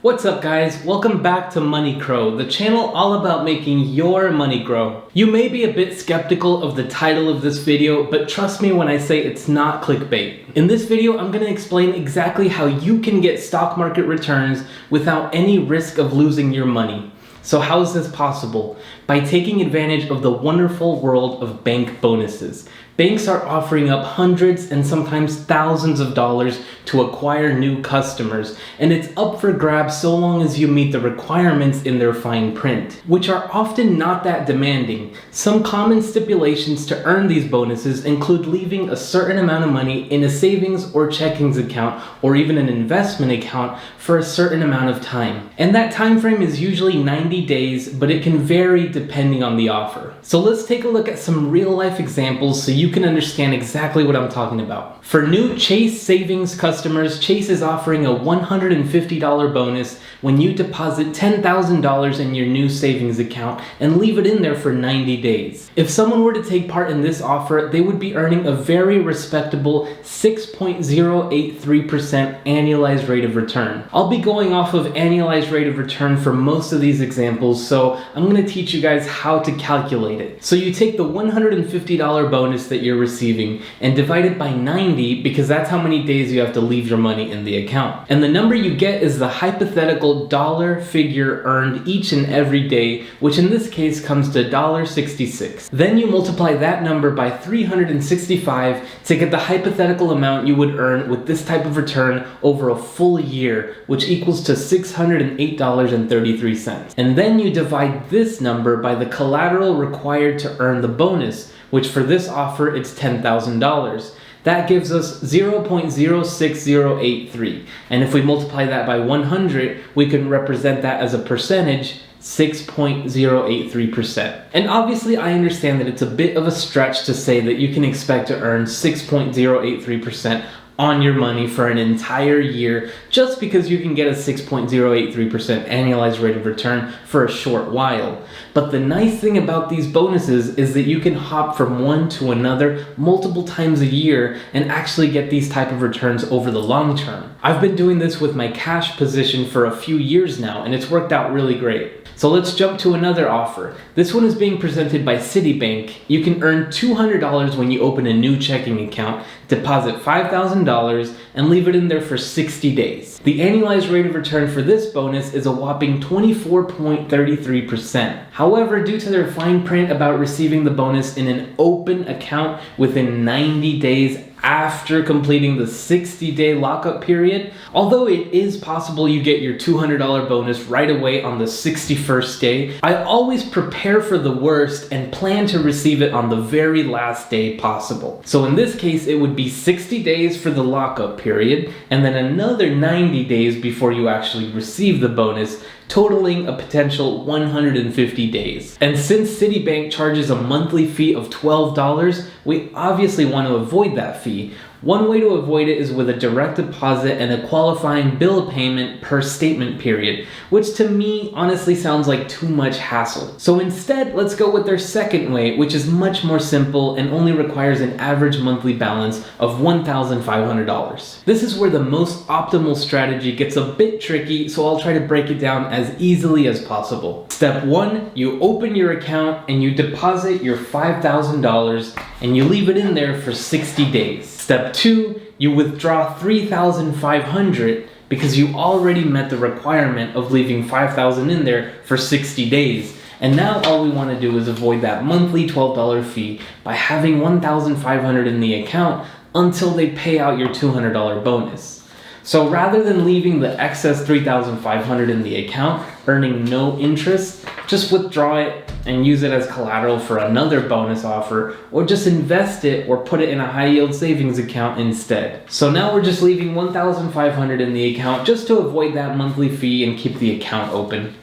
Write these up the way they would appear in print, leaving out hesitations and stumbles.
What's up guys, welcome back to Money Crow, the channel all about making your money grow. You may be a bit skeptical of the title of this video, but trust me when I say it's not clickbait. In this video, I'm going to explain exactly how you can get stock market returns without any risk of losing your money. So how is this possible? By taking advantage of the wonderful world of bank bonuses. Banks are offering up hundreds and sometimes thousands of dollars to acquire new customers, and it's up for grabs so long as you meet the requirements in their fine print, which are often not that demanding. Some common stipulations to earn these bonuses include leaving a certain amount of money in a savings or checkings account or even an investment account for a certain amount of time. And that time frame is usually 90 days, but it can vary depending on the offer. So let's take a look at some real life examples so you can understand exactly what I'm talking about. For new Chase savings customers, Chase is offering a $150 bonus when you deposit $10,000 in your new savings account and leave it in there for 90 days. If someone were to take part in this offer, they would be earning a very respectable 6.083% annualized rate of return. I'll be going off of annualized rate of return for most of these examples, so I'm going to teach you guys how to calculate it. So you take the $150 bonus that you're receiving and divide it by 90 because that's how many days you have to leave your money in the account. And the number you get is the hypothetical dollar figure earned each and every day, which in this case comes to $1.66. Then you multiply that number by 365 to get the hypothetical amount you would earn with this type of return over a full year, which equals to $608.33. And then you divide this number by the collateral required to earn the bonus, which for this offer it's $10,000. That gives us 0.06083. And if we multiply that by 100, we can represent that as a percentage, 6.083%. And obviously I understand that it's a bit of a stretch to say that you can expect to earn 6.083% on your money for an entire year just because you can get a 6.083% annualized rate of return for a short while. But the nice thing about these bonuses is that you can hop from one to another multiple times a year and actually get these type of returns over the long term. I've been doing this with my cash position for a few years now, and it's worked out really great. So let's jump to another offer. This one is being presented by Citibank. You can earn $200 when you open a new checking account, deposit $5,000, and leave it in there for 60 days. The annualized rate of return for this bonus is a whopping 24.33%. However, due to their fine print about receiving the bonus in an open account within 90 days after completing the 60-day lockup period, although it is possible you get your $200 bonus right away on the 61st day, I always prepare for the worst and plan to receive it on the very last day possible. So in this case, it would be 60 days for the lockup period, and then another 90 days before you actually receive the bonus, totaling a potential 150 days. And since Citibank charges a monthly fee of $12, we obviously want to avoid that fee. One way to avoid it is with a direct deposit and a qualifying bill payment per statement period, which to me honestly sounds like too much hassle. So instead, let's go with their second way, which is much more simple and only requires an average monthly balance of $1,500. This is where the most optimal strategy gets a bit tricky, so I'll try to break it down as easily as possible. Step 1, you open your account and you deposit your $5,000 and you leave it in there for 60 days. Step 2, you withdraw $3,500 because you already met the requirement of leaving $5,000 in there for 60 days. And now all we want to do is avoid that monthly $12 fee by having $1,500 in the account until they pay out your $200 bonus. So rather than leaving the excess $3,500 in the account, earning no interest, just withdraw it and use it as collateral for another bonus offer, or just invest it or put it in a high yield savings account instead. So now we're just leaving $1,500 in the account just to avoid that monthly fee and keep the account open.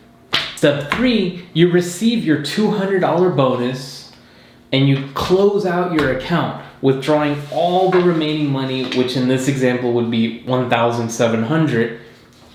Step 3, you receive your $200 bonus and you close out your account, withdrawing all the remaining money, which in this example would be $1,700,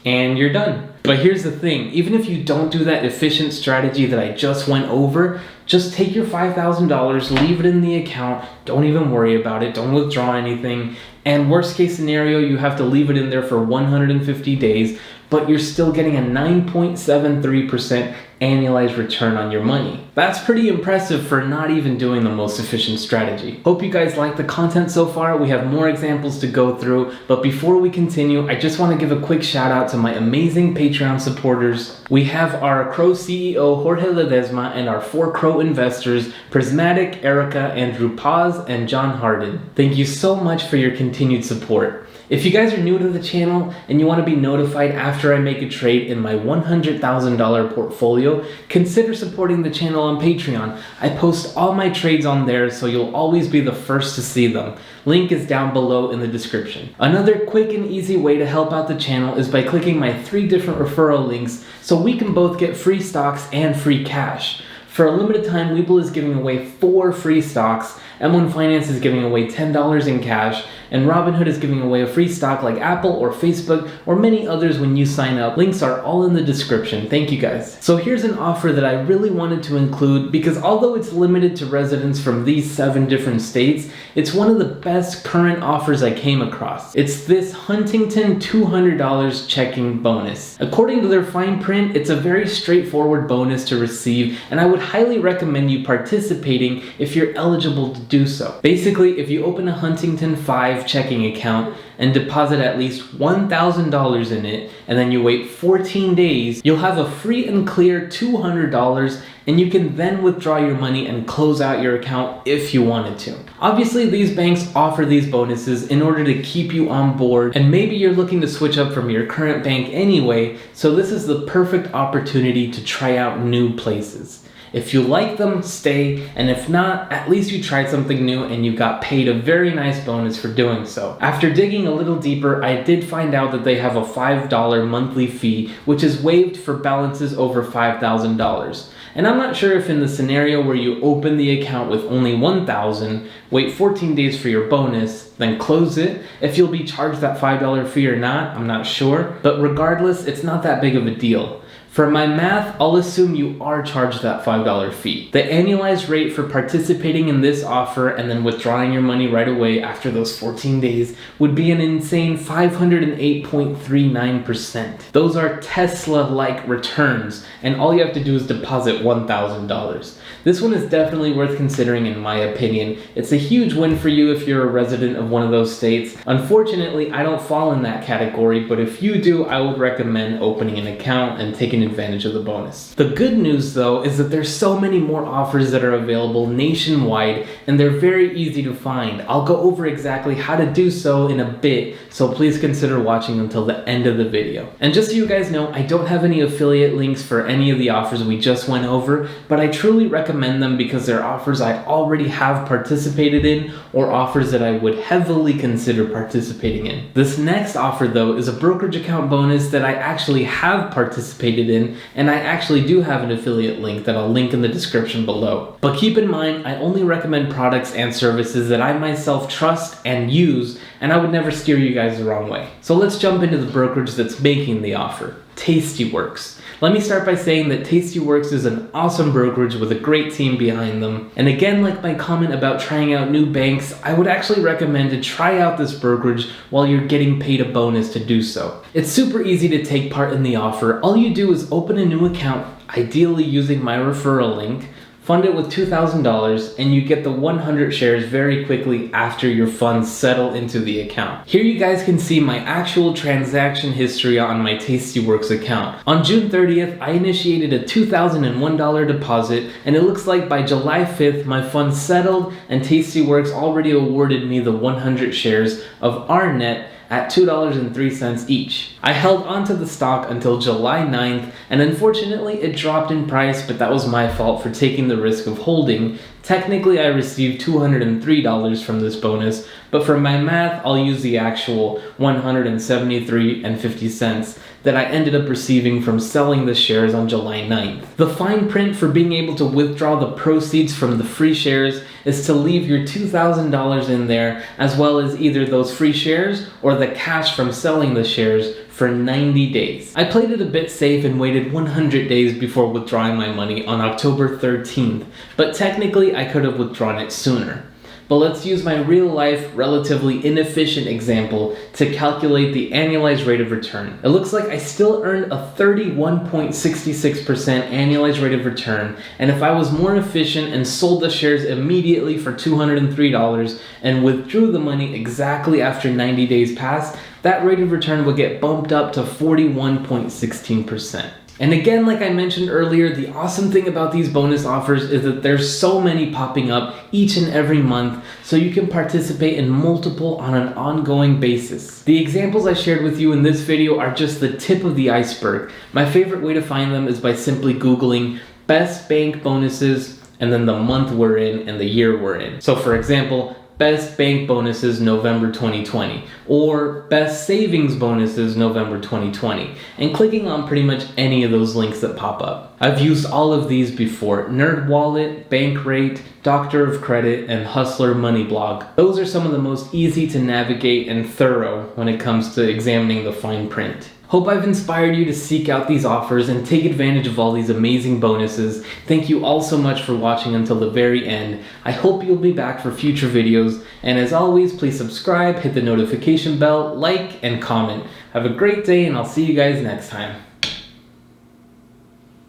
and you're done. But here's the thing, even if you don't do that efficient strategy that I just went over, just take your $5,000, leave it in the account, don't even worry about it, don't withdraw anything, and worst case scenario, you have to leave it in there for 150 days. but you're still getting a 9.73% annualized return on your money. That's pretty impressive for not even doing the most efficient strategy. Hope you guys like the content so far. We have more examples to go through, but before we continue, I just want to give a quick shout out to my amazing Patreon supporters. We have our Crow CEO Jorge Ledesma and our 4 Crow investors Prismatic, Erica, Andrew Paz, and John Harden. Thank you so much for your continued support. If you guys are new to the channel and you want to be notified after I make a trade in my $100,000 portfolio, consider supporting the channel on Patreon. I post all my trades on there, so you'll always be the first to see them. Link is down below in the description. Another quick and easy way to help out the channel is by clicking my 3 different referral links so we can both get free stocks and free cash. For a limited time, Webull is giving away 4 free stocks, M1 Finance is giving away $10 in cash, and Robinhood is giving away a free stock like Apple or Facebook or many others when you sign up. Links are all in the description. Thank you guys. So here's an offer that I really wanted to include because although it's limited to residents from these 7 different states, it's one of the best current offers I came across. It's this Huntington $200 checking bonus. According to their fine print, it's a very straightforward bonus to receive, and I would highly recommend you participating if you're eligible to do so. Basically, if you open a Huntington 5 checking account and deposit at least $1,000 in it, and then you wait 14 days, you'll have a free and clear $200, and you can then withdraw your money and close out your account if you wanted to. Obviously, these banks offer these bonuses in order to keep you on board, and maybe you're looking to switch up from your current bank anyway, so this is the perfect opportunity to try out new places. If you like them, stay, and if not, at least you tried something new and you got paid a very nice bonus for doing so. After digging a little deeper, I did find out that they have a $5 monthly fee, which is waived for balances over $5,000. And I'm not sure if in the scenario where you open the account with only $1,000, wait 14 days for your bonus, then close it, if you'll be charged that $5 fee or not, I'm not sure. But regardless, it's not that big of a deal. For my math, I'll assume you are charged that $5 fee. The annualized rate for participating in this offer and then withdrawing your money right away after those 14 days would be an insane 508.39%. Those are Tesla-like returns, and all you have to do is deposit $1,000. This one is definitely worth considering in my opinion. It's a huge win for you if you're a resident of one of those states. Unfortunately, I don't fall in that category, but if you do, I would recommend opening an account and taking advantage of the bonus. The good news though is that there's so many more offers that are available nationwide, and they're very easy to find. I'll go over exactly how to do so in a bit, so please consider watching until the end of the video. And just so you guys know, I don't have any affiliate links for any of the offers we just went over, but I truly recommend them because they're offers I already have participated in or offers that I would heavily consider participating in. This next offer though is a brokerage account bonus that I actually have participated in, and I actually do have an affiliate link that I'll link in the description below. But keep in mind, I only recommend products and services that I myself trust and use, and I would never steer you guys the wrong way. So let's jump into the brokerage that's making the offer, TASTYWORKS. Let me start by saying that TASTYWORKS is an awesome brokerage with a great team behind them. And again, like my comment about trying out new banks, I would actually recommend to try out this brokerage while you're getting paid a bonus to do so. It's super easy to take part in the offer. All you do is open a new account, ideally using my referral link, fund it with $2,000, and you get the 100 shares very quickly after your funds settle into the account. Here you guys can see my actual transaction history on my TASTYWORKS account. On June 30th, I initiated a $2,001 deposit, and it looks like by July 5th, my funds settled and TASTYWORKS already awarded me the 100 shares of RNet at $2.03 each. I held onto the stock until July 9th, and unfortunately it dropped in price, but that was my fault for taking the risk of holding. Technically I received $203 from this bonus, but for my math I'll use the actual $173.50 that I ended up receiving from selling the shares on July 9th. The fine print for being able to withdraw the proceeds from the free shares is to leave your $2,000 in there, as well as either those free shares or the cash from selling the shares for 90 days. I played it a bit safe and waited 100 days before withdrawing my money on October 13th, but technically I could have withdrawn it sooner. but let's use my real life, relatively inefficient example to calculate the annualized rate of return. It looks like I still earned a 31.66% annualized rate of return, and if I was more efficient and sold the shares immediately for $203 and withdrew the money exactly after 90 days passed, that rate of return would get bumped up to 41.16%. And again, like I mentioned earlier, the awesome thing about these bonus offers is that there's so many popping up each and every month, so you can participate in multiple on an ongoing basis. The examples I shared with you in this video are just the tip of the iceberg. My favorite way to find them is by simply Googling best bank bonuses and then the month we're in and the year we're in. So for example, best bank bonuses November 2020 or best savings bonuses November 2020, and clicking on pretty much any of those links that pop up. I've used all of these before: NerdWallet, Bankrate, Doctor of Credit, and Hustler Money Blog. Those are some of the most easy to navigate and thorough when it comes to examining the fine print. Hope I've inspired you to seek out these offers and take advantage of all these amazing bonuses. Thank you all so much for watching until the very end. I hope you'll be back for future videos, and as always, please subscribe, hit the notification bell, like, and comment. Have a great day, and I'll see you guys next time.